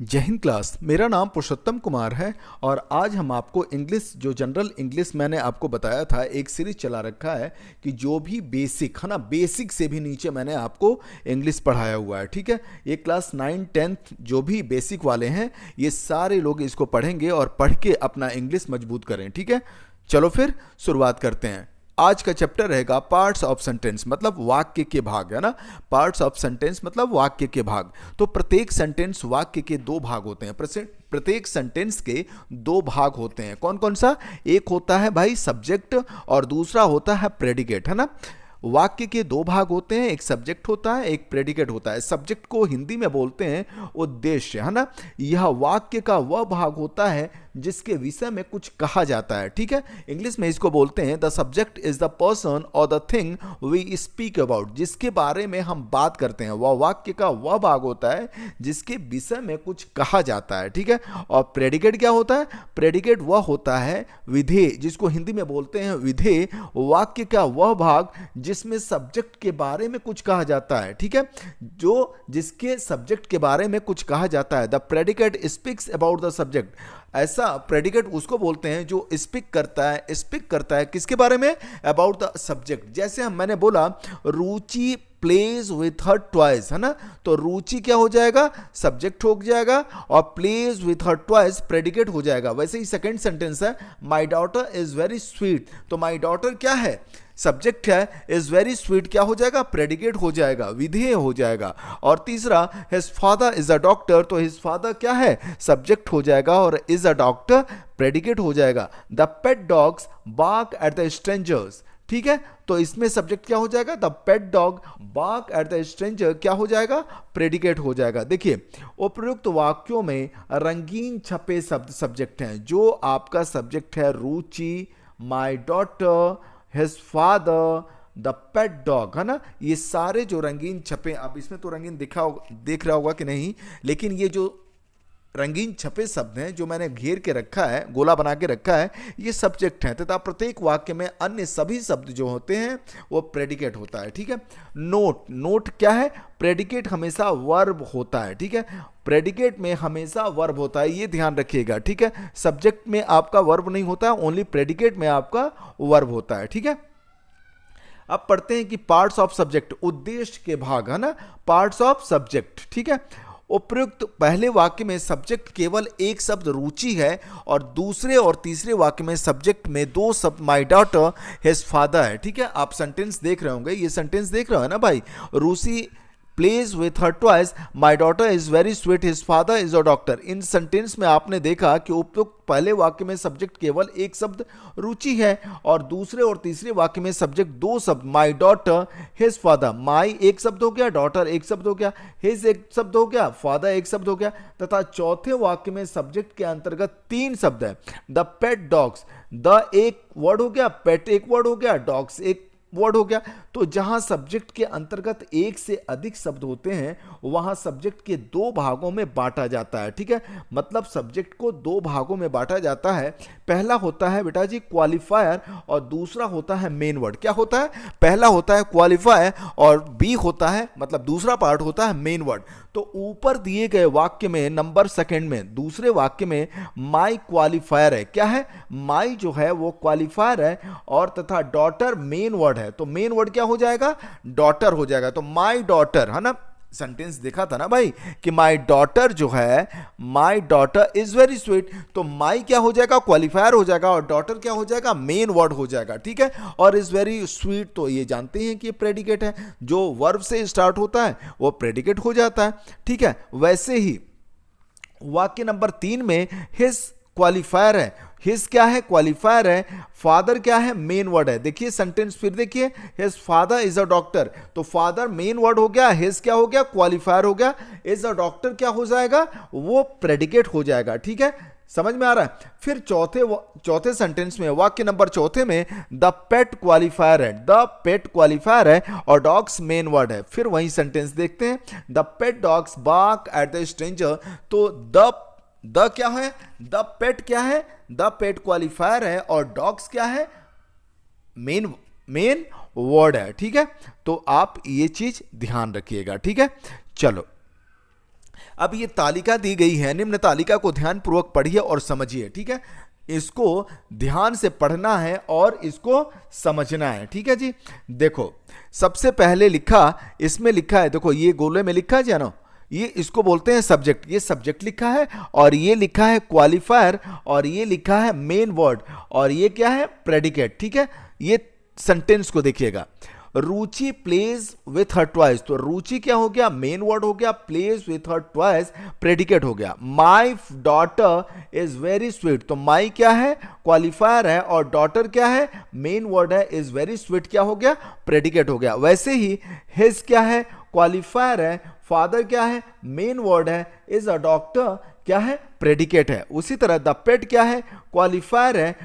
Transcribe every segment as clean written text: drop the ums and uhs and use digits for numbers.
जय हिंद क्लास। मेरा नाम पुरुषोत्तम कुमार है और आज हम आपको इंग्लिश जो जनरल इंग्लिश मैंने आपको बताया था, एक सीरीज चला रखा है कि जो भी बेसिक है ना, बेसिक से भी नीचे मैंने आपको इंग्लिश पढ़ाया हुआ है। ठीक है, ये क्लास 9, 10 जो भी बेसिक वाले हैं ये सारे लोग इसको पढ़ेंगे और पढ़ के अपना इंग्लिश मजबूत करें। ठीक है, चलो फिर शुरुआत करते हैं। आज का चैप्टर रहेगा पार्ट्स ऑफ सेंटेंस, मतलब वाक्य के भाग, है ना। पार्ट्स ऑफ सेंटेंस मतलब वाक्य के भाग। तो प्रत्येक सेंटेंस वाक्य के दो भाग होते हैं। प्रत्येक सेंटेंस के दो भाग होते हैं। कौन कौन सा? एक होता है भाई सब्जेक्ट और दूसरा होता है प्रेडिकेट, है ना। वाक्य के दो भाग होते हैं, एक सब्जेक्ट होता है, एक प्रेडिकेट होता है। सब्जेक्ट को हिंदी में बोलते हैं उद्देश्य, है ना। यह वाक्य का वह भाग होता है जिसके विषय में कुछ कहा जाता है। ठीक है, इंग्लिश में इसको बोलते हैं the subject is the person और the thing we speak about. जिसके बारे में हम बात करते हैं वह वाक्य का वह भाग होता है जिसके विषय में कुछ कहा जाता है। ठीक है, और प्रेडिकेट क्या होता है? प्रेडिकेट वह होता है विधेय, जिसको हिंदी में बोलते हैं विधेय। वाक्य का वह भाग जिसमें सब्जेक्ट के बारे में कुछ कहा जाता है। ठीक है, जो जिसके सब्जेक्ट के बारे में कुछ कहा जाता है। The predicate speaks about the subject. ऐसा प्रेडिकेट उसको बोलते हैं जो स्पीक करता है किसके बारे में? About the subject. जैसे मैंने बोला रुचि प्लेज विथ हर टॉयज, है ना। तो रुचि क्या हो जाएगा? सब्जेक्ट हो जाएगा और pledge with her toys predicate हो जाएगा। वैसे ही सेकंड सेंटेंस है my daughter is very sweet. तो माय डॉटर क्या है? सब्जेक्ट है, इज वेरी स्वीट क्या हो जाएगा? प्रेडिकेट हो जाएगा, विधेय हो जाएगा। और तीसरा his father is a doctor. तो हिज फादर क्या है? सब्जेक्ट हो जाएगा और इज अ डॉक्टर प्रेडिकेट हो जाएगा। The pet dogs bark at the strangers. ठीक है, तो इसमें सब्जेक्ट क्या हो जाएगा? The pet dog bark at the stranger क्या हो जाएगा? प्रेडिकेट हो जाएगा। देखिए, उपयुक्त वाक्यों में रंगीन छपे शब्द सब्जेक्ट हैं। जो आपका सब्जेक्ट है Ruchi, my daughter, his father, the pet dog, है ना, ये सारे जो रंगीन छपे, अब इसमें तो रंगीन देख रहा होगा कि नहीं, लेकिन ये जो रंगीन छपे शब्द हैं जो मैंने घेर के रखा है, गोला बना के रखा है, ये सब्जेक्ट हैं तथा प्रत्येक वाक्य में अन्य सभी शब्द जो होते हैं वो प्रेडिकेट होता है। ठीक है, नोट क्या है? प्रेडिकेट हमेशा वर्ब होता है। ठीक है, प्रेडिकेट में हमेशा वर्ब होता है, ये ध्यान रखिएगा। ठीक है, सब्जेक्ट में आपका वर्ब नहीं होता है, ओनली प्रेडिकेट में आपका वर्ब होता है। ठीक है, अब पढ़ते हैं कि पार्ट्स ऑफ सब्जेक्ट, उद्देश्य के भाग, है ना, पार्ट्स ऑफ सब्जेक्ट। ठीक है, उपयुक्त पहले वाक्य में सब्जेक्ट केवल एक शब्द रुचि है और दूसरे और तीसरे वाक्य में सब्जेक्ट में दो शब्द माय डॉटर, हिज फादर है। ठीक है, आप सेंटेंस देख रहे होंगे, ये सेंटेंस देख रहे हो ना भाई। Ruchi plays with her toys, my daughter is very sweet, his father is a doctor. इन सेंटेंस में आपने देखा कि उपयुक्त पहले वाक्य में सब्जेक्ट केवल एक शब्द रुचि है और दूसरे और तीसरे वाक्य में सब्जेक्ट दो शब्द my daughter, his father. My एक शब्द हो गया, डॉटर एक शब्द हो गया, हिज एक शब्द हो गया, फादर एक शब्द हो गया, तथा चौथे वाक्य में सब्जेक्ट के अंतर्गत तीन शब्द है। द पेट डॉग्स, द एक वर्ड हो गया, पेट एक वर्ड हो गया, डॉग्स एक वर्ड हो गया। तो जहां सब्जेक्ट के अंतर्गत एक से अधिक शब्द होते हैं वहां सब्जेक्ट के दो भागों में बांटा जाता है। ठीक है, मतलब सब्जेक्ट को दो भागों में बांटा जाता है। पहला होता है बेटा जी क्वालिफायर और दूसरा होता है मेन वर्ड। क्या होता है? पहला होता है क्वालिफायर और बी होता है, मतलब दूसरा पार्ट होता है मेन वर्ड। तो ऊपर दिए गए वाक्य में नंबर सेकंड में दूसरे वाक्य में माई क्वालिफायर है। क्या है? माई जो है वो क्वालिफायर है और तथा डॉटर मेन वर्ड है। तो मेन वर्ड क्या हो जाएगा? डॉटर हो जाएगा। तो माई डॉटर, है ना, सेंटेंस देखा था ना भाई कि माई डॉटर जो है, my daughter is very sweet. तो माई क्या हो जाएगा? क्वालिफायर हो जाएगा और डॉटर क्या हो जाएगा? मेन वर्ड हो जाएगा। ठीक है, और इज वेरी स्वीट तो ये जानते हैं कि ये प्रेडिकेट है, जो वर्ब से स्टार्ट होता है वो प्रेडिकेट हो जाता है। ठीक है, वैसे ही वाक्य नंबर 3 में हिज क्वालिफायर है, हिज क्या है? क्वालिफायर है, फादर क्या है? मेन वर्ड है। देखिए सेंटेंस फिर देखिए, his father is a doctor. तो फादर मेन वर्ड हो गया, हिज क्या हो गया? क्वालिफायर हो गया, इज अ डॉक्टर क्या हो जाएगा? वो प्रेडिकेट हो जाएगा। ठीक है, समझ में आ रहा है? फिर चौथे सेंटेंस में वाक्य नंबर चौथे में द पेट क्वालिफायर है, द पेट क्वालिफायर है और डॉग्स मेन वर्ड है। फिर वही सेंटेंस देखते हैं, the pet dogs bark at the stranger. तो द क्या है? द पेट क्या है? द पेट क्वालिफायर है और डॉग्स क्या है? मेन वर्ड है। ठीक है, तो आप ये चीज ध्यान रखिएगा। ठीक है, चलो अब ये तालिका दी गई है, निम्न तालिका को ध्यानपूर्वक पढ़िए और समझिए, ठीक है। इसको ध्यान से पढ़ना है और इसको समझना है, ठीक है जी। देखो सबसे पहले इसमें लिखा है, देखो ये गोले में लिखा है जानो, ये इसको बोलते हैं सब्जेक्ट, ये सब्जेक्ट लिखा है, और ये लिखा है क्वालिफायर, और ये लिखा है मेन वर्ड, और ये क्या है प्रेडिकेट, ठीक है। ये सेंटेंस को देखिएगा, रुचि प्लेज विथ हर ट्वाइस, तो रुचि क्या हो गया मेन वर्ड हो गया, pledge with her twice predicate हो गया। My daughter is very sweet, तो माई क्या है क्वालिफायर है, और डॉटर क्या है मेन वर्ड है, इज वेरी स्वीट क्या हो गया प्रेडिकेट हो गया। वैसे ही हिज क्या है क्वालिफायर है, फादर क्या है मेन वर्ड है, इज अ डॉक्टर क्या है प्रेडिकेट है। उसी तरह द पेट क्या है क्वालिफायर है,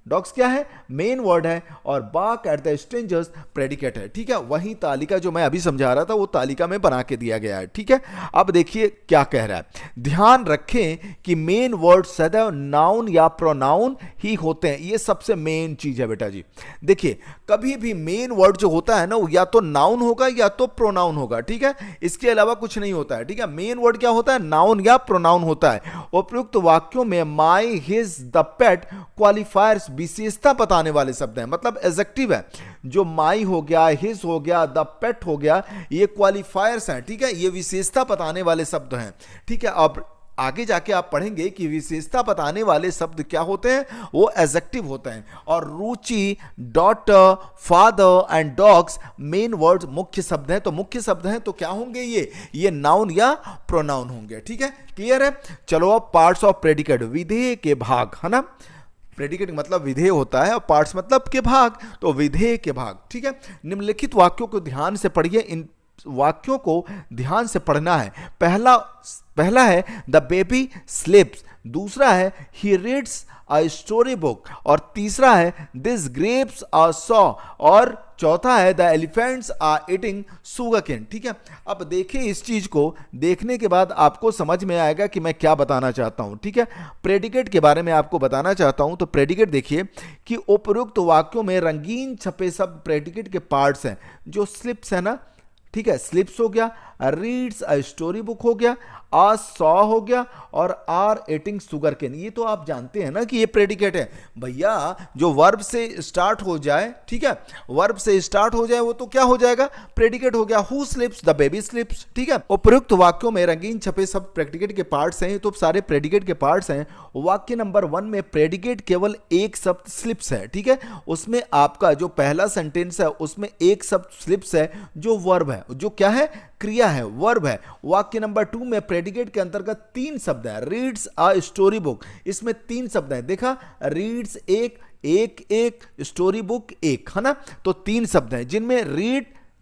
डॉग्स क्या है मेन वर्ड है, और bark at the strangers predicate है, ठीक है। वही तालिका जो मैं अभी समझा रहा था वो तालिका में बना के दिया गया है, ठीक है। अब देखिए क्या कह रहा है, ध्यान रखें कि मेन वर्ड सदैव नाउन या प्रोनाउन ही होते हैं, ये सबसे मेन चीज है बेटा जी। देखिए कभी भी मेन वर्ड जो होता है ना वो या तो नाउन होगा या तो प्रोनाउन होगा, ठीक है, इसके अलावा कुछ नहीं होता है, ठीक है। मेन वर्ड क्या होता है नाउन या प्रोनाउन होता है। उपयुक्त वाक्यों में माई हिज द पेट क्वालिफायर्स विशेषता बताने वाले शब्द हैं, मतलब एडजेक्टिव है। जो माई हो गया, हिज हो गया, द पेट हो गया, ये क्वालिफायर्स हैं, ठीक है, ये विशेषता बताने वाले शब्द हैं, ठीक है। अब आगे जाके आप पढ़ेंगे कि विशेषता बताने वाले शब्द क्या होते हैं, वो एडजेक्टिव होते हैं। और Ruchi, daughter, father and dogs main word मुख्य शब्द हैं, तो मुख्य शब्द हैं तो क्या होंगे ये नाउन या प्रोनाउन होंगे, ठीक है। क्लियर है। चलो अब पार्ट्स ऑफ प्रेडिकेट, विधेय के भाग, है ना। प्रेडिकेट मतलब विधेय होता है और पार्ट्स मतलब के भाग, तो विधेय के भाग, ठीक है। निम्नलिखित वाक्यों को ध्यान से पढ़िए, इन वाक्यों को ध्यान से पढ़ना है। पहला है द बेबी स्लीप्स, दूसरा है he reads a story book, और तीसरा है दिस ग्रेप्स आर सॉ, और चौथा है the elephants are eating sugar cane, ठीक है। अब देखिए इस चीज को देखने के बाद आपको समझ में आएगा कि मैं क्या बताना चाहता हूं, ठीक है। प्रेडिकेट के बारे में आपको बताना चाहता हूं, तो प्रेडिकेट देखिए कि उपयुक्त वाक्यों में रंगीन छपे शब्द प्रेडिकेट के पार्ट्स हैं। जो स्लिप्स है ना, ठीक है, स्लिप्स हो गया, रीड्स अ स्टोरी बुक हो गया, आ सॉ हो गया, और आर एटिंग शुगर केन, ये तो आप जानते हैं ना कि ये प्रेडिकेट है भैया। जो वर्ब से स्टार्ट हो जाए, ठीक है, वर्ब से स्टार्ट हो जाए वो तो क्या हो जाएगा प्रेडिकेट हो गया। Who slips, the baby slips, ठीक है। उपयुक्त वाक्यों में रंगीन छपे शब्द प्रेडिकेट के पार्ट्स हैं, तो सारे प्रेडिकेट के पार्ट्स हैं। वाक्य नंबर 1 में प्रेडिकेट केवल एक शब्द स्लिप्स है, ठीक है। उसमें आपका जो पहला सेंटेंस है उसमें एक शब्द स्लिप्स है जो वर्ब है, जो क्या है क्रिया है, वर्ब है। वाक्य नंबर 2 में प्रेडिकेट के अंतर्गत 3 शब्द है, रीड्स अ स्टोरी बुक, इसमें 3 शब्द है, देखा, रीड्स एक स्टोरी बुक एक, है ना, तो 3 शब्द हैं जिनमें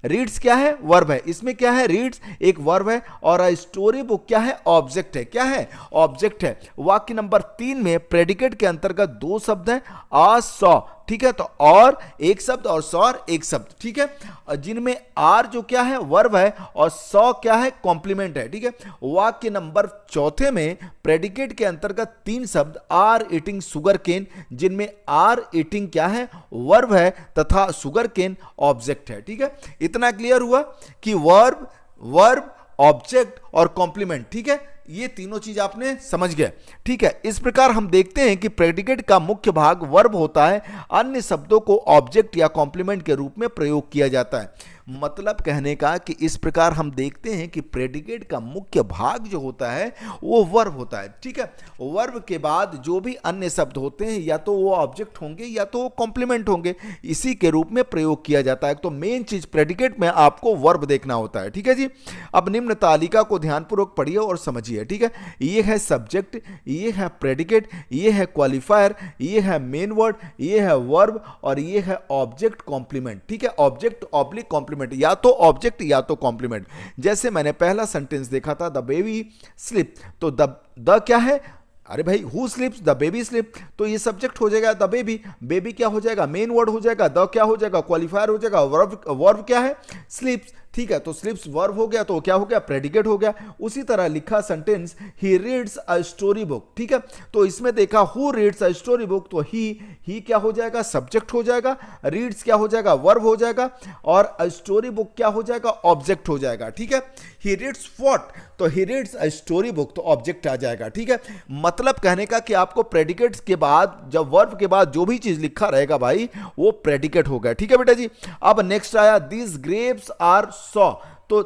रीड्स क्या है वर्ब है, इसमें क्या है रीड्स एक वर्ब है, और अ स्टोरी बुक क्या है ऑब्जेक्ट है, क्या है ऑब्जेक्ट है। वाक्य नंबर 3 में प्रेडिकेट के अंतर्गत 2 शब्द हैं, आ सॉ, ठीक है, तो और एक शब्द और सॉर एक शब्द, ठीक है, जिनमें आर जो क्या है वर्ब है और सॉ क्या है कॉम्प्लीमेंट है, ठीक है। वाक्य नंबर 4 में प्रेडिकेट के अंतर्गत 3 शब्द आर ईटिंग शुगर केन, जिनमें आर ईटिंग क्या है वर्ब है तथा शुगर केन ऑब्जेक्ट है, ठीक है। इतना क्लियर हुआ कि वर्ब ऑब्जेक्ट और कॉम्प्लीमेंट, ठीक है, ये तीनों चीज आपने समझ गए, ठीक है। इस प्रकार हम देखते हैं कि प्रेडिकेट का मुख्य भाग वर्ब होता है, अन्य शब्दों को ऑब्जेक्ट या कॉम्प्लीमेंट के रूप में प्रयोग किया जाता है। मतलब कहने का कि इस प्रकार हम देखते हैं कि प्रेडिकेट का मुख्य भाग जो होता है वो वर्ब होता है, ठीक है। वर्ब के बाद जो भी अन्य शब्द होते हैं या तो वो ऑब्जेक्ट होंगे या तो वो कॉम्प्लीमेंट होंगे, इसी के रूप में प्रयोग किया जाता है। तो मेन चीज प्रेडिकेट में आपको वर्ब देखना होता है, ठीक है जी। अब निम्न तालिका को ध्यानपूर्वक पढ़िए और समझिए, ठीक है। ये है सब्जेक्ट, ये है प्रेडिकेट, ये है क्वालिफायर, ये है मेन वर्ड, ये है वर्ब, और ये है ऑब्जेक्ट कॉम्प्लीमेंट, ठीक है। ऑब्जेक्ट ऑब्लिक कॉम्प्लीमेंट, या तो ऑब्जेक्ट या तो कॉम्प्लीमेंट। जैसे मैंने पहला सेंटेंस देखा था द बेबी स्लिप, तो द क्या है, अरे भाई who slips, the baby slip, तो ये सब्जेक्ट हो जाएगा द बेबी, बेबी क्या हो जाएगा मेन वर्ड हो जाएगा, द क्या हो जाएगा क्वालिफायर हो जाएगा, वर्ब क्या है स्लिप्स, ठीक है, तो स्लिप्स वर्ब हो गया, तो क्या हो गया, प्रेडिकेट हो गया। उसी तरह लिखा sentence he reads a story book, ठीक है, तो इसमें देखा who reads a story book, तो ही क्या हो जाएगा, सब्जेक्ट हो जाएगा, रीड्स क्या हो जाएगा, वर्ब हो जाएगा, और अ स्टोरी बुक क्या हो जाएगा, ऑब्जेक्ट हो जाएगा, ठीक है। ही रीड्स व्हाट, तो he reads a story book, तो ऑब्जेक्ट आ जाएगा, ठीक है। मतलब कहने का कि आपको प्रेडिकेट्स के बाद, जब वर्ब के बाद जो भी चीज लिखा रहेगा भाई वो प्रेडिकेट हो गया, ठीक है बेटा जी। अब नेक्स्ट आया दीज ग्रेप्स आर सॉ, तो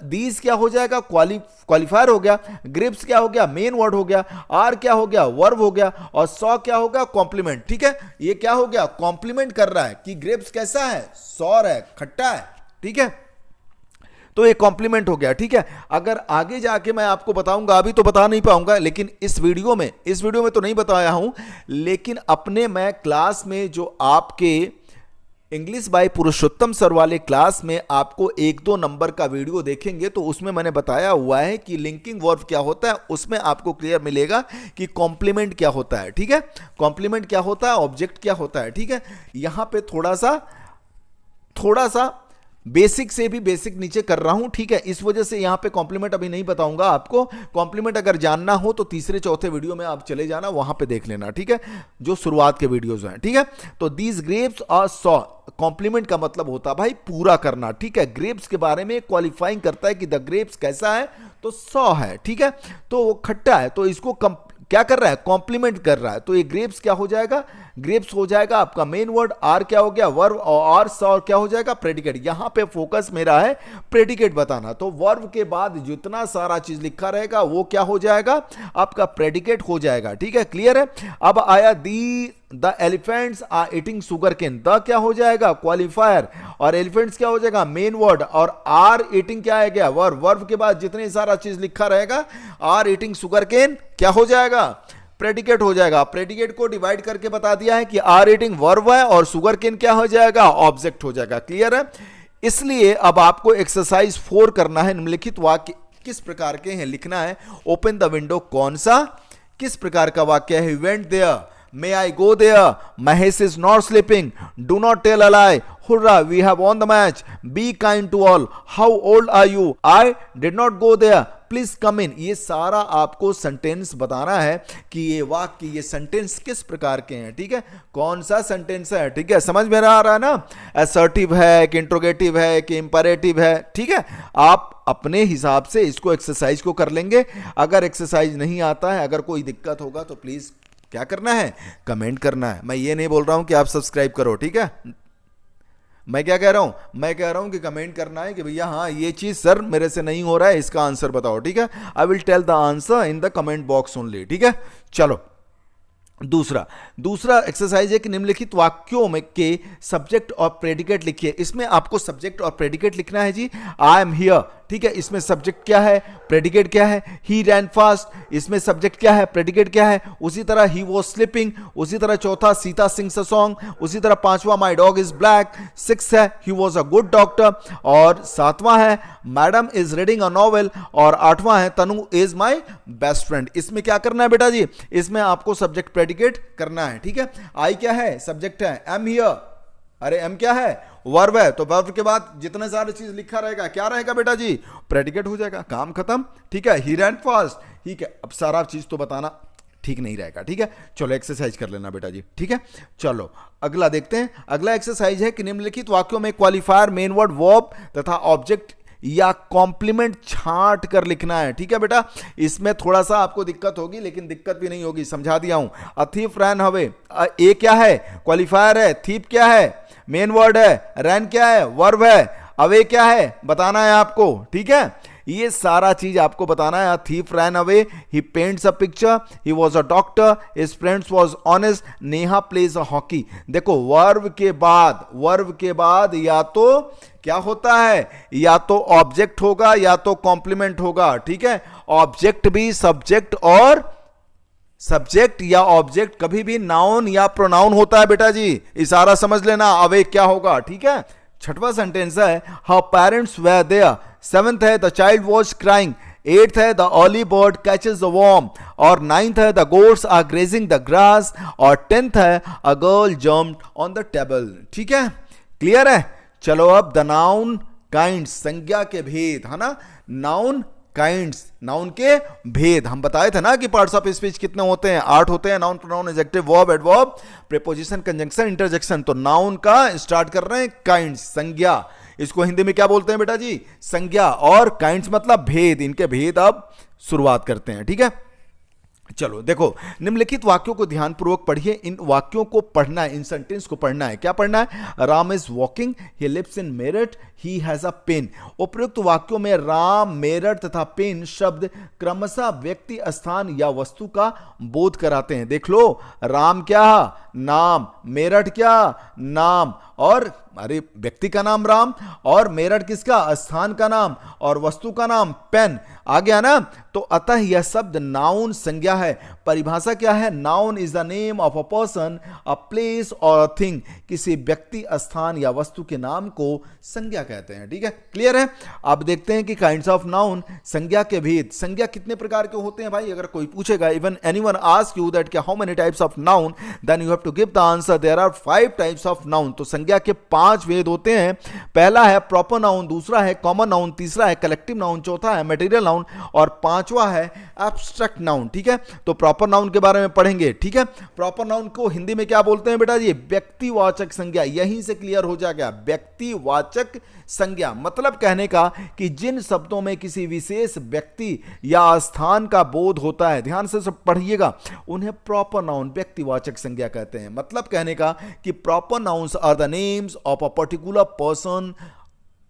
दीज क्या हो जाएगा, क्वालिफायर हो गया, ग्रेप्स क्या हो गया, मेन वर्ड हो गया, आर क्या हो गया, वर्ब हो गया, और सॉ क्या हो गया, कॉम्प्लीमेंट, ठीक है। ये क्या हो गया, कॉम्प्लीमेंट कर रहा है कि ग्रेप्स कैसा है, सॉर है, खट्टा है, ठीक है, तो ये कॉम्प्लीमेंट हो गया, ठीक है। अगर आगे जाके मैं आपको बताऊंगा, अभी तो बता नहीं पाऊंगा, लेकिन इस वीडियो में तो नहीं बताया हूं, लेकिन अपने मैं क्लास में जो आपके इंग्लिश बाय पुरुषोत्तम सर वाले क्लास में आपको 1-2 नंबर का वीडियो देखेंगे तो उसमें मैंने बताया हुआ है कि लिंकिंग वर्ब क्या होता है, उसमें आपको क्लियर मिलेगा कि कॉम्प्लीमेंट क्या होता है, ठीक है, कॉम्प्लीमेंट क्या होता है, ऑब्जेक्ट क्या होता है, ठीक है। यहां पे थोड़ा सा बेसिक से भी बेसिक नीचे कर रहा हूं, ठीक है, इस वजह से यहां पे कॉम्प्लीमेंट अभी नहीं बताऊंगा आपको। कॉम्प्लीमेंट अगर जानना हो तो तीसरे चौथे वीडियो में आप चले जाना, वहां पे देख लेना, ठीक है, जो शुरुआत के वीडियोज हैं, ठीक है। तो these grapes are sour, complement का मतलब होता है भाई पूरा करना, ठीक है। ग्रेप्स के बारे में क्वालिफाइंग करता है कि द ग्रेप्स कैसा है, तो सॉ है, ठीक है, तो वो खट्टा है, तो इसको क्या कर रहा है, कॉम्प्लीमेंट कर रहा है, तो ये ग्रेप्स क्या हो जाएगा, ग्रेप्स हो जाएगा आपका मेन वर्ड, आर क्या हो गया, वर्ब, और सॉ क्या हो जाएगा, प्रेडिकेट। यहां पे फोकस मेरा है प्रेडिकेट बताना, तो वर्ब के बाद जितना सारा चीज लिखा रहेगा वो क्या हो जाएगा, आपका प्रेडिकेट हो जाएगा, ठीक है, क्लियर है। अब आया the elephants are eating sugar cane, the क्या हो जाएगा, क्वालिफायर, और एलिफेंट्स क्या हो जाएगा, मेन वर्ड, और आर ईटिंग क्या है गया, वर्ब के बाद जितने सारा चीज लिखा रहेगा, आर ईटिंग सुगर केन क्या हो जाएगा, प्रेडिकेट हो जाएगा। प्रेडिकेट को डिवाइड करके बता दिया है कि आर ईटिंग वर्ब है और सुगर केन क्या हो जाएगा, ऑब्जेक्ट हो जाएगा, क्लियर है। इसलिए अब आपको एक्सरसाइज 4 करना है। निम्नलिखित वाक्य किस प्रकार के हैं लिखना है। ओपन द विंडो, कौन सा, किस प्रकार का वाक्य है, went there, may I go there, Mahesh is not sleeping, do not tell a lie, hurrah we have won the match, be kind to all, how old are you, I did not go there, please come in. ये सारा आपको sentence बताना है कि ये वाक्य, ये sentence किस प्रकार के हैं, ठीक है, कौन सा सेंटेंस है, ठीक है, समझ में आ रहा है ना, असर्टिव है कि इंट्रोगेटिव है कि इंपरेटिव है, ठीक है। आप अपने हिसाब से इसको एक्सरसाइज को कर लेंगे। अगर एक्सरसाइज नहीं आता है, अगर कोई दिक्कत होगा तो प्लीज क्या करना है, कमेंट करना है। मैं ये नहीं बोल रहा हूं कि आप सब्सक्राइब करो, ठीक है, मैं क्या कह रहा हूं, मैं कह रहा हूं कि कमेंट करना है कि भैया हाँ ये चीज सर मेरे से नहीं हो रहा है, इसका आंसर बताओ, ठीक है। I will tell the answer in the comment box only, ठीक है। चलो दूसरा एक्सरसाइज है कि निम्नलिखित वाक्यों में के सब्जेक्ट और प्रेडिकेट लिखिए। इसमें आपको सब्जेक्ट और प्रेडिकेट लिखना है जी। आई एम हियर, ठीक है, इसमें सब्जेक्ट क्या है, प्रेडिकेट क्या है, ही रैन फास्ट, इसमें सब्जेक्ट क्या है, प्रेडिकेट क्या है। उसी तरह ही वॉज स्लीपिंग, उसी तरह चौथा सीता सिंग्स अ सॉन्ग, उसी तरह पांचवा माई डॉग इज ब्लैक, 6 है he was a good doctor, और 7वां है madam is reading a novel, और 8वां है तनु इज माई बेस्ट फ्रेंड। इसमें क्या करना है बेटा जी, इसमें आपको सब्जेक्ट प्रेडिकेट करना है, ठीक है। आई क्या है, सब्जेक्ट है, एम हियर, अरे एम क्या है, वर्ब है, तो वर्ब के बाद जितने सारे चीज लिखा रहेगा क्या रहेगा बेटा जी, प्रेडिकेट हो जाएगा, काम खत्म, ठीक है। ही रैन फास्ट, ठीक है, अब सारा चीज तो बताना ठीक नहीं रहेगा, ठीक है। चलो एक्सरसाइज कर लेना बेटा जी, ठीक है। चलो अगला देखते हैं। अगला एक्सरसाइज है कि निम्नलिखित वाक्यों में क्वालिफायर, मेन वर्ड, वर्ब तथा ऑब्जेक्ट या कॉम्प्लीमेंट छांट कर लिखना है, ठीक है बेटा। इसमें थोड़ा सा आपको दिक्कत होगी, लेकिन दिक्कत भी नहीं होगी, समझा दिया हूं। अ थीफ रैन अवे, ए क्या है, क्वालिफायर है, थीप क्या है, मेन वर्ड है, रैन क्या है, वर्ब है, अवे क्या है, बताना है आपको, ठीक है। ये सारा चीज आपको बताना है। Thief ran away, he paints a picture, he was a doctor, his friends was honest, Neha plays a hockey. देखो वर्ब के बाद या तो क्या होता है, या तो ऑब्जेक्ट होगा या तो कॉम्प्लीमेंट होगा, ठीक है। ऑब्जेक्ट भी सब्जेक्ट और सब्जेक्ट या ऑब्जेक्ट कभी भी नाउन या प्रोनाउन होता है बेटा जी, इशारा समझ लेना। अवे क्या होगा, ठीक है। 6वां सेंटेंस है हर पेरेंट्स वर देयर, 7th है the child was crying, 8th है the early bird catches the worm, और 9th है the goats are grazing the grass, और 10th है a girl jumped on the table, ठीक है, क्लियर है। चलो अब द नाउन काइंड्स, संज्ञा के भेद, है ना, नाउन काइंड्स, नाउन के भेद। हम बताए थे ना कि पार्ट्स ऑफ स्पीच कितने होते हैं, 8 होते हैं, noun, pronoun, adjective, verb, adverb, preposition, conjunction, interjection. तो नाउन का स्टार्ट कर रहे हैं काइंड्स, संज्ञा, इसको हिंदी में क्या बोलते हैं बेटा जी, संज्ञा, और काइंड्स मतलब भेद, इनके भेद अब शुरुआत करते हैं, ठीक है। चलो देखो, निम्नलिखित वाक्यों को ध्यानपूर्वक पढ़िए। इन वाक्यों को पढ़ना है, इन सेंटेंस को पढ़ना है। क्या पढ़ना है? Ram is walking, he lives in Meerut, he has a pen. उपयुक्त वाक्यों में राम, मेरठ तथा पेन शब्द क्रमशः व्यक्ति, स्थान या वस्तु का बोध कराते हैं। देख लो, राम क्या? नाम, मेरठ क्या? नाम, और अरे व्यक्ति का नाम राम, और मेरठ किसका? स्थान का नाम, और वस्तु का नाम पेन। आ गया ना? तो अतः यह शब्द नाउन संज्ञा है। परिभाषा क्या है? Noun is the name of a person, a place और अ थिंग। किसी व्यक्ति, स्थान या वस्तु के नाम को संज्ञा कहते हैं, ठीक है। क्लियर है? अब देखते हैं कि काइंड्स ऑफ नाउन, संज्ञा के भेद। संज्ञा कितने प्रकार के होते हैं भाई? अगर कोई पूछेगा, even anyone ask you that how many types of noun, then you have to give the answer there are 5 types of noun. तो संज्ञा के 5 भेद होते हैं। पहला है प्रॉपर नाउन, दूसरा है कॉमन नाउन, तीसरा है कलेक्टिव नाउन, चौथा है मटेरियल नाउन, और पांचवा है एब्स्ट्रैक्ट नाउन, ठीक है। तो प्रॉपर नाउन के बारे में पढ़ेंगे, ठीक है। प्रॉपर नाउन को हिंदी में क्या बोलते हैं बेटा जी? व्यक्तिवाचक संज्ञा। यहीं से क्लियर हो जाएगा, व्यक्तिवाचक संज्ञा मतलब कहने का कि जिन शब्दों में किसी विशेष व्यक्ति या स्थान का बोध होता है, ध्यान से सब पढ़िएगा, उन्हें प्रॉपर नाउन, व्यक्तिवाचक संज्ञा कहते हैं। मतलब कहने का कि proper nouns are the names of a particular person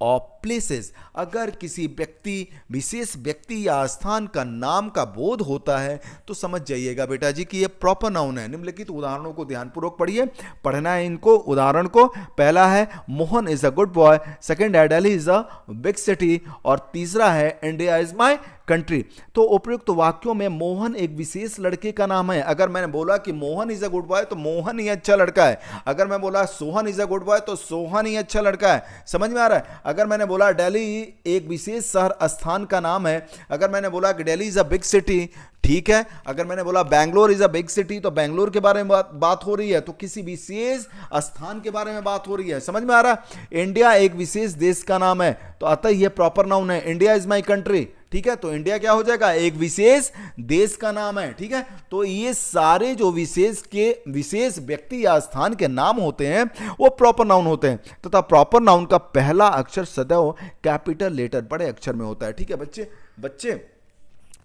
of places. अगर किसी व्यक्ति, विशेष व्यक्ति या स्थान का नाम का बोध होता है तो समझ जाइएगा बेटा जी कि ये प्रॉपर नाउन है। निम्नलिखित उदाहरणों को ध्यानपूर्वक पढ़िए, पढ़ना है इनको उदाहरण को। पहला है Mohan is a good boy, second है Delhi is a big city, और तीसरा है इंडिया इज माय कंट्री। तो उपयुक्त वाक्यों में मोहन एक विशेष लड़के का नाम है। अगर मैंने बोला कि Mohan is a good boy तो मोहन ही अच्छा लड़का है। अगर मैं बोला Sohan is a good boy तो सोहन ही अच्छा लड़का है। समझ में आ रहा है? अगर मैंने बोला दिल्ली एक विशेष शहर, स्थान का नाम है, अगर मैंने बोला कि Delhi is a big city, ठीक है। अगर मैंने बोला Bangalore is a big city तो बैंगलोर के बारे में बात हो रही है, तो किसी विशेष स्थान के बारे में बात हो रही है। समझ में आ रहा है? इंडिया एक विशेष देश का नाम है, तो अतः यह प्रॉपर नाउन है। इंडिया इज माई कंट्री, ठीक है। तो इंडिया क्या हो जाएगा? एक विशेष देश का नाम है, ठीक है। तो ये सारे जो विशेष व्यक्ति या स्थान के नाम होते हैं वो प्रॉपर नाउन होते हैं, तथा प्रॉपर नाउन का पहला अक्षर सदैव कैपिटल लेटर, बड़े अक्षर में होता है, ठीक है। बच्चे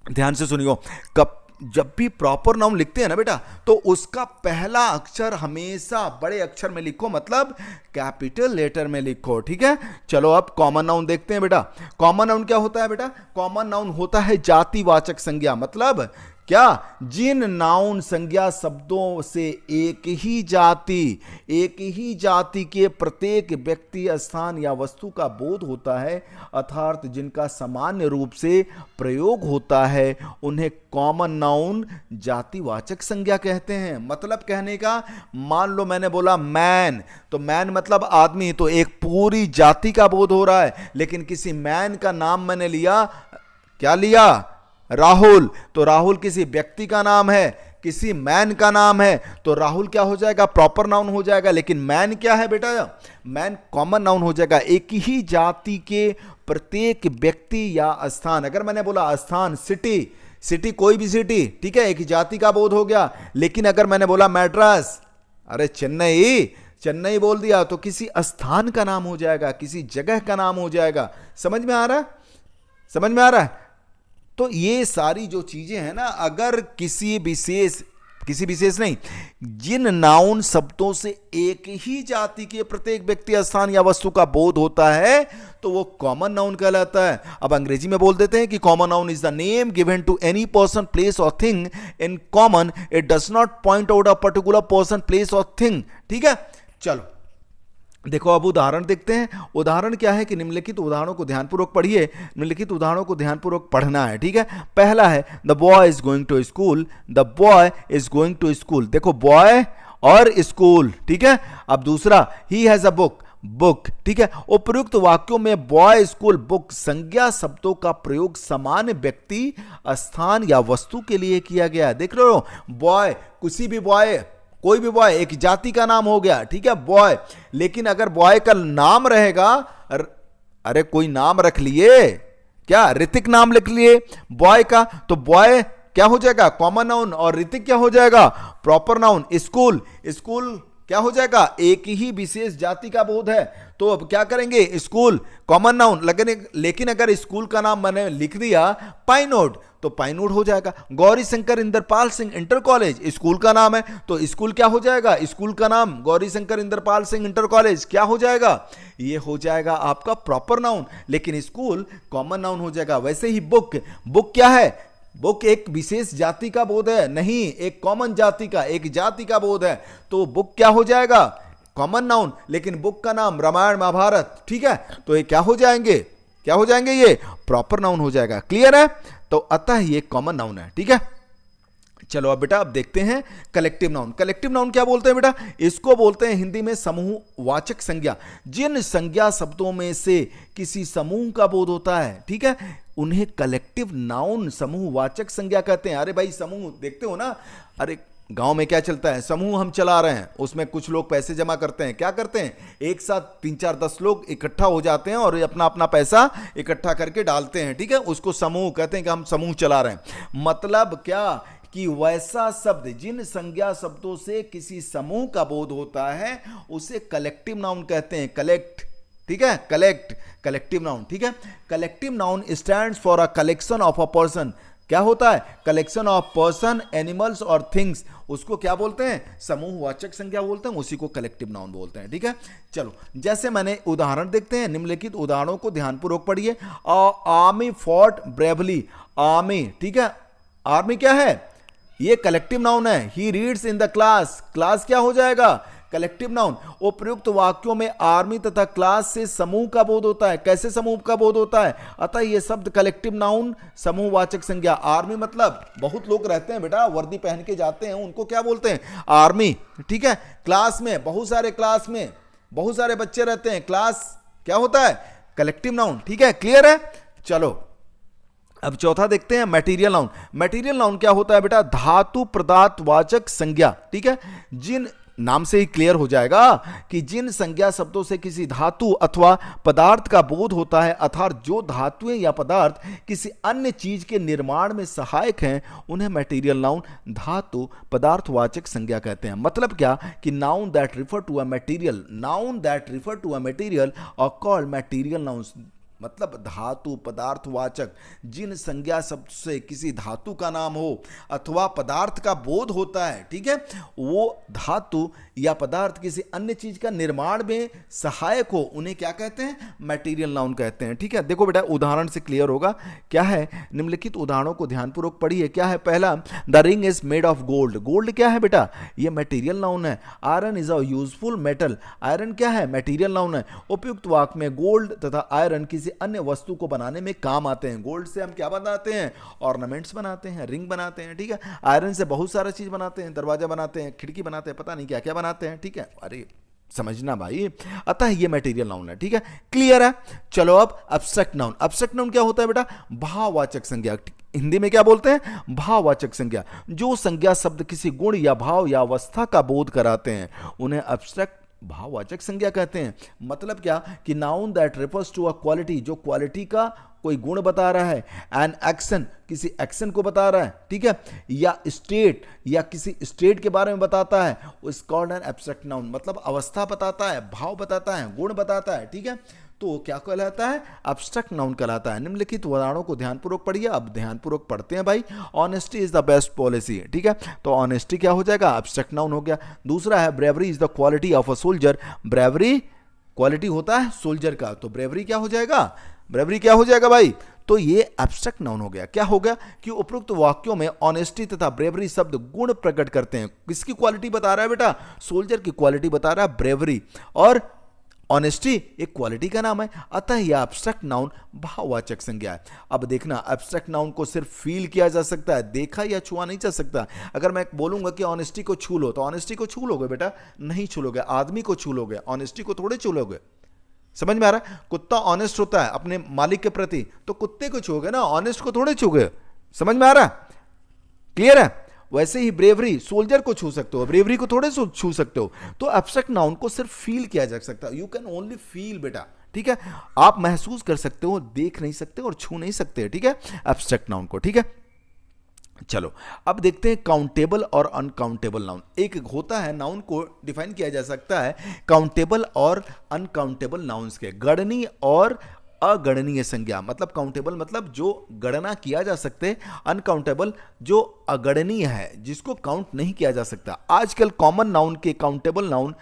ध्यान से सुनियो, जब भी प्रॉपर नाउन लिखते हैं ना बेटा, तो उसका पहला अक्षर हमेशा बड़े अक्षर में लिखो, मतलब कैपिटल लेटर में लिखो, ठीक है। चलो अब कॉमन नाउन देखते हैं बेटा। कॉमन नाउन क्या होता है बेटा? कॉमन नाउन होता है जातिवाचक संज्ञा। मतलब क्या? जिन नाउन संज्ञा शब्दों से एक ही जाति के प्रत्येक व्यक्ति, स्थान या वस्तु का बोध होता है, अर्थात जिनका सामान्य रूप से प्रयोग होता है, उन्हें कॉमन नाउन जातिवाचक संज्ञा कहते हैं। मतलब कहने का, मान लो मैंने बोला मैन, तो मैन मतलब आदमी, तो एक पूरी जाति का बोध हो रहा है। लेकिन किसी मैन का नाम मैंने लिया, क्या लिया? राहुल, तो राहुल किसी व्यक्ति का नाम है, किसी मैन का नाम है, तो राहुल क्या हो जाएगा? प्रॉपर नाउन हो जाएगा। लेकिन मैन क्या है बेटा? मैन कॉमन नाउन हो जाएगा। एक ही जाति के प्रत्येक व्यक्ति या स्थान, अगर मैंने बोला स्थान सिटी कोई भी सिटी, ठीक है, एक ही जाति का बोध हो गया। लेकिन अगर मैंने बोला मैड्रास, अरे चेन्नई बोल दिया, तो किसी स्थान का नाम हो जाएगा, किसी जगह का नाम हो जाएगा। समझ में आ रहा है? तो ये सारी जो चीजें हैं ना, अगर किसी विशेष नहीं, जिन नाउन शब्दों से एक ही जाति के प्रत्येक व्यक्ति, स्थान या वस्तु का बोध होता है, तो वो कॉमन नाउन कहलाता है। अब अंग्रेजी में बोल देते हैं कि common noun is the name given to any person, place और thing in common, it does not point out a particular person, place और थिंग, ठीक है। चलो देखो अब उदाहरण देखते हैं। उदाहरण क्या है कि निम्नलिखित उदाहरणों को ध्यानपूर्वक पढ़िए, निम्नलिखित उदाहरणों को ध्यानपूर्वक पढ़ना है, ठीक है। पहला है the boy is going to school, the boy is going to school. देखो बॉय और स्कूल, ठीक है। अब दूसरा, ही हैज अ बुक, ठीक है। उपयुक्त वाक्यों में बॉय, स्कूल, बुक संज्ञा शब्दों का प्रयोग सामान्य व्यक्ति, स्थान या वस्तु के लिए किया गया। देख रहे हो, बॉय, किसी भी बॉय, कोई भी बॉय, एक जाति का नाम हो गया, ठीक है, बॉय। लेकिन अगर बॉय का नाम रहेगा अरे कोई नाम रख लिए क्या, ऋतिक नाम लिख लिए बॉय का, तो बॉय क्या हो जाएगा कॉमन नाउन, और ऋतिक क्या हो जाएगा प्रॉपर नाउन। स्कूल, स्कूल क्या हो जाएगा, एक ही विशेष जाति का बोध है, तो अब क्या करेंगे स्कूल कॉमन नाउन। लेकिन अगर स्कूल का नाम मैंने लिख दिया पाइनवुड, तो पाइनवुड हो जाएगा। Gauri Shankar Indrapal Singh inter college school का नाम है, तो स्कूल क्या हो जाएगा, स्कूल का नाम गौरी शंकर इंद्रपाल सिंह इंटर कॉलेज क्या हो जाएगा, ये हो जाएगा आपका प्रॉपर नाउन, लेकिन स्कूल कॉमन नाउन हो जाएगा। वैसे ही बुक, बुक क्या है, बुक एक विशेष जाति का बोध है, नहीं एक कॉमन जाति का, एक जाति का बोध है, तो बुक क्या हो जाएगा कॉमन नाउन, लेकिन बुक का नाम रामायण महाभारत, ठीक है, तो ये क्या हो जाएंगे, क्या हो जाएंगे, ये प्रॉपर नाउन हो जाएगा। क्लियर है, तो अतः ये कॉमन नाउन है। ठीक है, चलो अब बेटा अब देखते हैं कलेक्टिव नाउन। कलेक्टिव नाउन क्या बोलते हैं बेटा, इसको बोलते हैं हिंदी में समूहवाचक संज्ञा। जिन संज्ञा शब्दों में से किसी समूह का बोध होता है, ठीक है, उन्हें कलेक्टिव नाउन समूहवाचक संज्ञा कहते हैं। अरे भाई समूह देखते हो ना, अरे गांव में क्या चलता है, समूह हम चला रहे हैं, उसमें कुछ लोग पैसे जमा करते हैं, क्या करते हैं, एक साथ 3-4-10 लोग इकट्ठा हो जाते हैं और अपना अपना पैसा इकट्ठा करके डालते हैं, ठीक है, उसको समूह कहते हैं कि हम समूह चला रहे हैं। मतलब क्या कि वैसा शब्द जिन संज्ञा शब्दों से किसी समूह का बोध होता है उसे कलेक्टिव नाउन कहते हैं। कलेक्ट, ठीक है, कलेक्ट, कलेक्टिव नाउन, ठीक है। Collective noun stands for a collection of a person. क्या होता है, कलेक्शन ऑफ पर्सन, एनिमल्स और थिंग्स, उसको क्या बोलते हैं, समूहवाचक संज्ञा बोलते हैं, उसी को कलेक्टिव नाउन बोलते हैं। ठीक है, चलो जैसे मैंने उदाहरण देखते हैं, निम्नलिखित उदाहरणों को ध्यानपूर्वक पढ़िए। आर्मी फॉट ब्रेवली, आर्मी, ठीक है, आर्मी क्या है, ये कलेक्टिव नाउन है। He reads in the class, class क्या हो जाएगा, कलेक्टिव नाउन। उपयुक्त वाक्यों में आर्मी तथा क्लास से समूह का बोध होता है। कैसे समूह का बोध होता है, अतः ये शब्द कलेक्टिव नाउन समूहवाचक संज्ञा। आर्मी मतलब बहुत लोग रहते हैं बेटा, वर्दी पहन के जाते हैं, उनको क्या बोलते हैं, आर्मी, ठीक है। क्लास में बहुत सारे, क्लास में बहुत सारे बच्चे रहते हैं, क्लास क्या होता है, कलेक्टिव नाउन। ठीक है, क्लियर है। चलो अब चौथा देखते हैं मटेरियल नाउन। मटेरियल नाउन क्या होता है बेटा, धातु पदार्थवाचक संज्ञा। ठीक है, जिन, नाम से ही क्लियर हो जाएगा कि जिन संज्ञा शब्दों से किसी धातु अथवा पदार्थ का बोध होता है, अर्थात जो धातुएं या पदार्थ किसी अन्य चीज के निर्माण में सहायक हैं, उन्हें मटेरियल नाउन धातु पदार्थवाचक संज्ञा कहते हैं। मतलब क्या कि noun that refer to a material, noun that refer to a material और कॉल्ड मटेरियल नाउन्स। मतलब धातु पदार्थवाचक, जिन संज्ञा शब्द से किसी धातु का नाम हो अथवा पदार्थ का बोध होता है, ठीक है, वो धातु या पदार्थ किसी अन्य चीज का निर्माण में सहायक हो, उन्हें क्या कहते हैं, मटेरियल नाउन कहते हैं। ठीक है, देखो बेटा उदाहरण से क्लियर होगा क्या है, निम्नलिखित उदाहरणों को ध्यानपूर्वक पढ़िए। क्या है, पहला, the ring is made of gold. Gold क्या है बेटा, ये मटेरियल नाउन है। Iron is a useful metal, iron क्या है, मटेरियल नाउन है। उपयुक्त वाक्य में गोल्ड तथा आयरन किसी अन्य वस्तु को बनाने में काम आते हैं। गोल्ड से हम क्या बनाते हैं, ऑर्नामेंट्स बनाते हैं, रिंग बनाते हैं, ठीक है। आयरन से बहुत सारा चीज बनाते हैं, दरवाजा बनाते हैं, खिड़की बनाते हैं, पता नहीं क्या क्या बनाते हैं, ठीक है। अरे समझना भाई, अतः ये मटेरियल नाउन है। ठीक है, क्लियर है। चलो अब एब्स्ट्रैक्ट नाउन। एब्स्ट्रैक्ट नाउन क्या होता है बेटा, भाववाचक संज्ञा। हिंदी में क्या बोलते हैं, भाववाचक संज्ञा। जो संज्ञा शब्द किसी गुण या भाव या अवस्था का बोध कराते हैं, उन्हें एब्स्ट्रैक्ट भाववाचक संज्ञा कहते हैं। मतलब क्या कि noun that refers to a quality, जो क्वालिटी का कोई गुण बता रहा है, एन एक्शन, किसी एक्शन को बता रहा है, ठीक है, या स्टेट, या किसी स्टेट के बारे में बताता है, is called an abstract noun. मतलब अवस्था बताता है, भाव बताता है, गुण बताता है, ठीक है, तो क्या कहलाता है, एब्स्ट्रैक्ट नाउन कहलाता है। निम्नलिखित उदाहरणों को ध्यानपूर्वक पढ़िए। अब ध्यानपूर्वक पढ़ते हैं भाई। Honesty is the best policy, ठीक है, तो ऑनेस्टी क्या हो जाएगा, एब्स्ट्रैक्ट नाउन हो गया। दूसरा है bravery is the quality of a soldier. Bravery quality होता है सोल्जर का, तो ब्रेवरी क्या हो जाएगा, ब्रेवरी क्या हो जाएगा भाई, तो ये एब्स्ट्रैक्ट नाउन हो गया। क्या हो गया कि उपरोक्त वाक्यों में ऑनेस्टी तथा ब्रेवरी शब्द गुण प्रकट करते हैं। किसकी क्वालिटी बता रहा है बेटा, सोल्जर की क्वालिटी बता रहा है ब्रेवरी, और ऑनेस्टी एक क्वालिटी का नाम है, अतः यह एब्स्ट्रैक्ट नाउन भाववाचक संज्ञा है। अब देखना, एब्स्ट्रैक्ट नाउन को सिर्फ फील किया जा सकता है, देखा या छुआ नहीं जा सकता। अगर मैं बोलूंगा कि ऑनेस्टी को छू लो, तो ऑनेस्टी को छू लोगे बेटा, नहीं छू लोगे। आदमी को छू लोगे, ऑनेस्टी को थोड़े छू लोगे। समझ में आ रहा है, कुत्ता ऑनेस्ट होता है अपने मालिक के प्रति, तो कुत्ते को छूओगे ना, ऑनेस्ट को थोड़े छूओगे। समझ में आ रहा है, क्लियर है। वैसे ही ब्रेवरी, सोल्जर को छू सकते हो, ब्रेवरी को थोड़े छू सकते हो। तो एब्स्ट्रैक्ट नाउन को सिर्फ फील किया जा सकता है, यू कैन ओनली फील बेटा, ठीक है, आप महसूस कर सकते हो, देख नहीं सकते और छू नहीं सकते, ठीक है, एब्स्ट्रैक्ट नाउन को, ठीक है। चलो अब देखते हैं काउंटेबल और अनकाउंटेबल नाउन। एक होता है, नाउन को डिफाइन किया जा सकता है काउंटेबल और अनकाउंटेबल नाउन्स के, गणनीय और अगणनीय संज्ञा। मतलब काउंटेबल मतलब जो गणना किया जा सकते, अनकाउंटेबल जो अगणनीय है, जिसको काउंट नहीं किया जा सकता। आजकल कॉमन नाउन के काउंटेबल नाउन,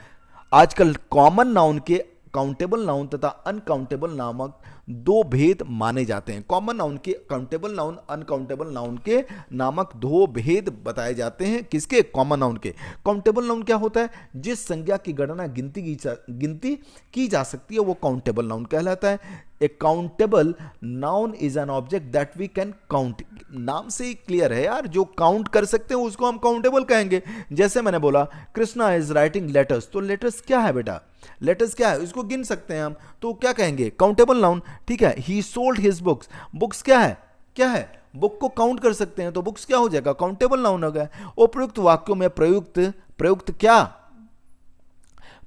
आजकल कॉमन नाउन के काउंटेबल नाउन तथा अनकाउंटेबल नामक दो भेद माने जाते हैं। कॉमन नाउन के काउंटेबल नाउन, अनकाउंटेबल नाउन के नामक दो भेद बताए जाते हैं। किसके? कॉमन नाउन के। काउंटेबल नाउन क्या होता है? जिस संज्ञा की गणना गिनती की जा सकती है वो काउंटेबल नाउन कहलाता है। A countable noun is an object that we can count. नाम से ही क्लियर है यार, जो काउंट कर सकते हैं उसको हम काउंटेबल कहेंगे। जैसे मैंने बोला कृष्णा इज राइटिंग लेटर्स, तो लेटर्स क्या है बेटा? लेटर्स क्या है? इसको गिन सकते हैं हम, तो क्या कहेंगे? काउंटेबल नाउन, ठीक है। ही सोल्ड हिज बुक्स, बुक्स क्या है? क्या है? बुक को काउंट कर सकते हैं, तो बुक्स क्या हो जाएगा? काउंटेबल नाउन हो गया। उपयुक्त वाक्यों में प्रयुक्त क्या?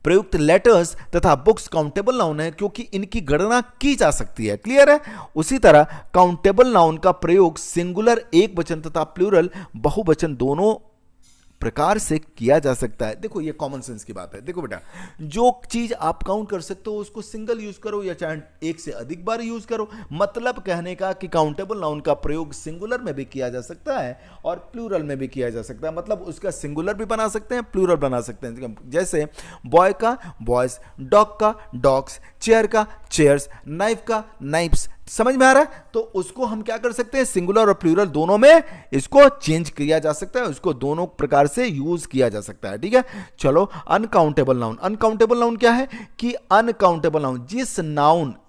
प्रयुक्त लेटर्स तथा बुक्स काउंटेबल नाउन है, क्योंकि इनकी गणना की जा सकती है। क्लियर है? उसी तरह काउंटेबल नाउन का प्रयोग सिंगुलर एक वचन तथा प्लूरल बहुवचन दोनों प्रकार से किया जा सकता है। देखो ये कॉमन सेंस की बात है। देखो बेटा, जो चीज आप काउंट कर सकते हो उसको सिंगल यूज करो या चाहे एक से अधिक बार यूज करो। मतलब कहने का कि काउंटेबल नाउन का प्रयोग सिंगुलर में भी किया जा सकता है और प्लूरल में भी किया जा सकता है। मतलब उसका सिंगुलर भी बना सकते हैं, प्लूरल बना सकते हैं। जैसे बॉय का बॉयज, डॉग का डॉग्स, चेयर का चेयर्स, नाइफ का नाइफ्स। समझ में आ रहा है? तो उसको हम क्या कर सकते हैं? सिंगुलर और प्लूरल दोनों में इसको चेंज किया जा सकता है, उसको दोनों प्रकार से यूज किया जा सकता है। ठीक है, चलो अनकाउंटेबल नाउन। अनकाउंटेबल नाउन क्या है? कि अनकाउंटेबल नाउन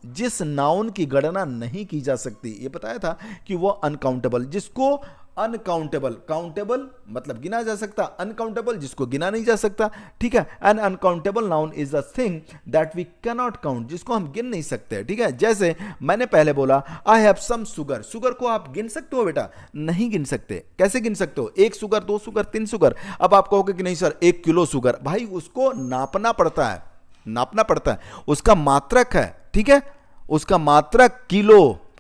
जिस नाउन की गणना नहीं की जा सकती, ये बताया था कि वो अनकाउंटेबल, जिसको अनकाउंटेबल, काउंटेबल मतलब गिना जा सकता, अनकाउंटेबल जिसको गिना नहीं जा सकता। ठीक है, an uncountable noun is a thing that we can not count, जिसको हम गिन नहीं सकते। ठीक है, जैसे मैंने पहले बोला I have some sugar. Sugar को आप गिन सकते हो बेटा? नहीं गिन सकते। कैसे गिन सकते हो? 1 शुगर, 2 शुगर, 3 शुगर। अब आप कहोगे कि नहीं सर 1 किलो शुगर, भाई उसको नापना पड़ता है, नापना पड़ता है, उसका मात्रक है। ठीक है, उसका मात्रक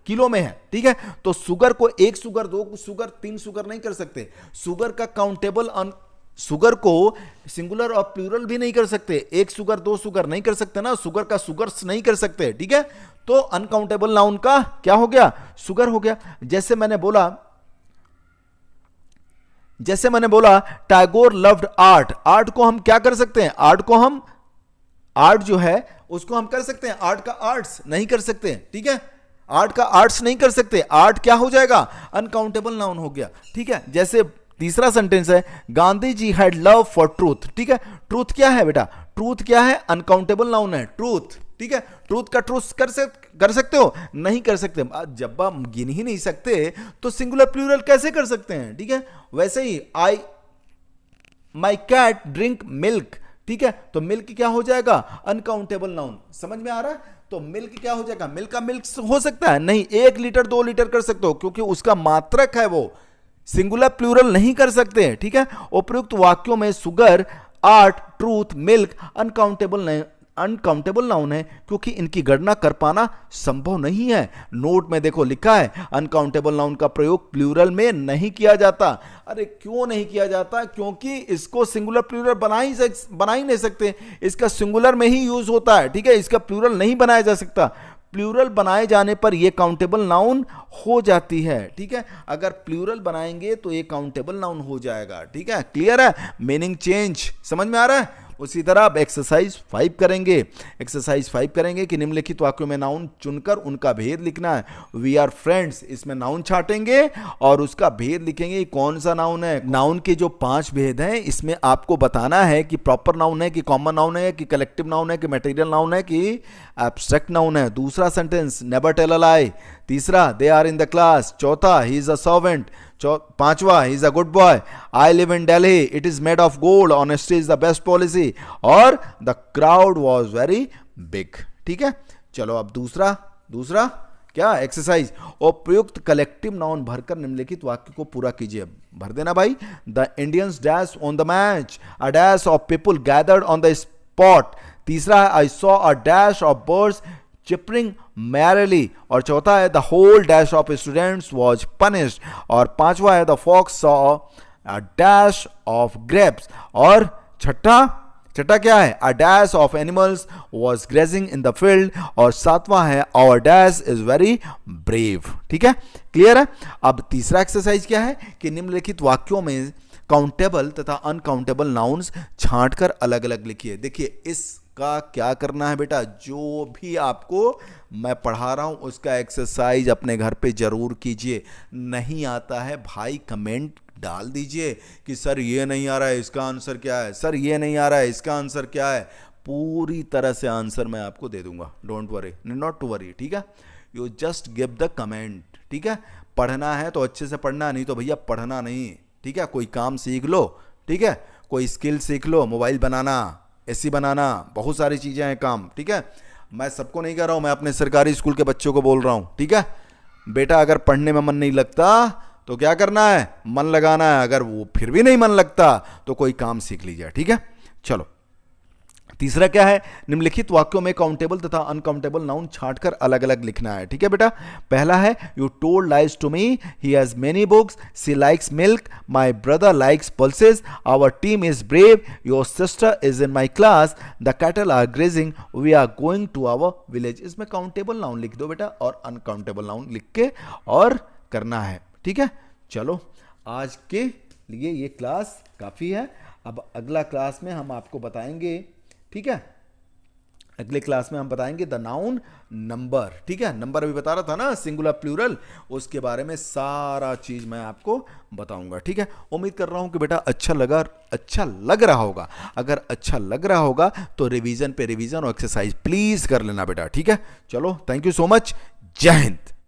किलो में है। ठीक है, तो शुगर को 1 शुगर, 2 शुगर, 3 शुगर नहीं कर सकते। शुगर का काउंटेबल शुगर को सिंगुलर और प्लूरल भी नहीं कर सकते। 1 शुगर, 2 शुगर नहीं कर सकते ना, शुगर का शुगर्स नहीं कर सकते। ठीक है, तो अनकाउंटेबल नाउन का क्या हो गया? शुगर हो गया। जैसे मैंने बोला टैगोर लव्ड आर्ट। आर्ट को हम क्या कर सकते हैं? आर्ट जो है उसको हम कर सकते हैं, आर्ट का आर्ट्स नहीं कर सकते। ठीक है, आर्ट का आर्ट्स नहीं कर सकते। आर्ट क्या हो जाएगा? अनकाउंटेबल नाउन हो गया। ठीक है, जैसे तीसरा सेंटेंस है Gandhi ji had love for truth. ठीक है, ट्रूथ क्या है बेटा? ट्रूथ क्या है? अनकाउंटेबल नाउन है ट्रूथ। ठीक है, ट्रूथ का ट्रूथ कर सकते हो? नहीं कर सकते। जब हम गिन ही नहीं सकते तो सिंगुलर प्लूरल कैसे कर सकते हैं? ठीक है, वैसे ही माई कैट ड्रिंक मिल्क। ठीक है, तो मिल्क क्या हो जाएगा? Uncountable noun. समझ में आ रहा है? तो मिल्क क्या हो जाएगा? मिल्क का मिल्क हो सकता है? नहीं। 1 लीटर 2 लीटर कर सकते हो, क्योंकि उसका मात्रक है, वो सिंगुलर प्लूरल नहीं कर सकते। ठीक है, उपयुक्त वाक्यों में sugar, art, truth, milk uncountable noun है, क्योंकि इनकी गणना कर पाना संभव नहीं है। नोट में देखो लिखा है अनकाउंटेबल नाउन का प्रयोग प्लूरल में नहीं किया जाता। अरे क्यों नहीं किया जाता? क्योंकि इसको सिंगुलर प्लूरल बना ही नहीं सकते, इसका सिंगुलर में ही यूज होता है। ठीक है, इसका प्लूरल नहीं बनाया जा सकता। प्लूरल बनाए जाने पर यह काउंटेबल नाउन हो जाती है। ठीक है, अगर प्लूरल बनाएंगे तो ये काउंटेबल नाउन हो जाएगा। ठीक है, क्लियर है? मीनिंग चेंज समझ में आ रहा है? उसी तरह अब एक्सरसाइज 5 करेंगे। एक्सरसाइज 5 करेंगे कि निम्नलिखित वाक्यों में नाउन चुनकर उनका भेद लिखना है। वी आर फ्रेंड्स, इसमें नाउन छाटेंगे और उसका भेद लिखेंगे कौन सा नाउन है। नाउन के जो 5 भेद हैं इसमें आपको बताना है कि प्रॉपर नाउन है, कि कॉमन नाउन है, कि कलेक्टिव नाउन है, कि मटेरियल नाउन है, कि एब्स्ट्रैक्ट नाउन है। दूसरा sentence never tell a lie. तीसरा they are in the class. चौथा ही इज अ सर्वेंट। पांचवा he is a good boy. I live in Delhi, it is made of gold, honesty is the best policy, और the crowd was very big. ठीक है, चलो अब दूसरा क्या exercise. और प्रयुक्त कलेक्टिव नाउन भरकर निम्नलिखित वाक्य को पूरा कीजिए। भर देना भाई। The Indians dash on the match, a dash of people gathered on the spot. तीसरा है I saw a dash of birds chirping merrily, और चौथा है the whole dash of students was punished, और पांचवा है the fox saw a dash of grapes, और छठा क्या है a dash of animals was grazing in the field, और सातवां है our dash is very brave. ठीक है, क्लियर है। अब तीसरा एक्सरसाइज क्या है कि निम्नलिखित वाक्यों में काउंटेबल तथा अनकाउंटेबल नाउन्स छांटकर अलग अलग लिखिए। देखिए इसका क्या करना है बेटा, जो भी आपको मैं पढ़ा रहा हूं उसका एक्सरसाइज अपने घर पे जरूर कीजिए। नहीं आता है भाई कमेंट डाल दीजिए कि सर ये नहीं आ रहा है इसका आंसर क्या है, सर ये नहीं आ रहा है इसका आंसर क्या है। पूरी तरह से आंसर मैं आपको दे दूंगा, don't worry, not to worry. ठीक है, you just give the comment. ठीक है, पढ़ना है तो अच्छे से पढ़ना, नहीं तो भैया पढ़ना नहीं। ठीक है, कोई काम सीख लो, ठीक है, कोई स्किल सीख लो, मोबाइल बनाना, एसी बनाना, बहुत सारी चीज़ें हैं काम। ठीक है, मैं सबको नहीं कह रहा हूँ, मैं अपने सरकारी स्कूल के बच्चों को बोल रहा हूँ। ठीक है बेटा, अगर पढ़ने में मन नहीं लगता तो क्या करना है, मन लगाना है। अगर वो फिर भी नहीं मन लगता तो कोई काम सीख लीजिए। ठीक है, चलो तीसरा क्या है, निम्नलिखित वाक्यों में काउंटेबल तथा अनकाउंटेबल नाउन छांटकर अलग अलग लिखना है। ठीक है बेटा, पहला है you told lies to me, he has many books, she likes milk, my brother likes pulses, our team is brave, your sister is in my class, the cattle are grazing, we are going to our village. इसमें countable noun लिख दो बेटा और uncountable noun लिख के और करना है। ठीक है, चलो आज के लिए ये क्लास काफ़ी है। अब अगला क्लास में हम आपको बताएंगे, ठीक है, अगले क्लास में हम बताएंगे द नाउन नंबर। ठीक है, नंबर अभी बता रहा था ना, सिंगुलर प्लूरल, उसके बारे में सारा चीज मैं आपको बताऊंगा। ठीक है, उम्मीद कर रहा हूं कि बेटा अच्छा लग रहा होगा। अगर अच्छा लग रहा होगा तो रिवीजन पे रिवीजन और एक्सरसाइज प्लीज कर लेना बेटा। ठीक है, चलो थैंक यू सो मच, जय हिंद।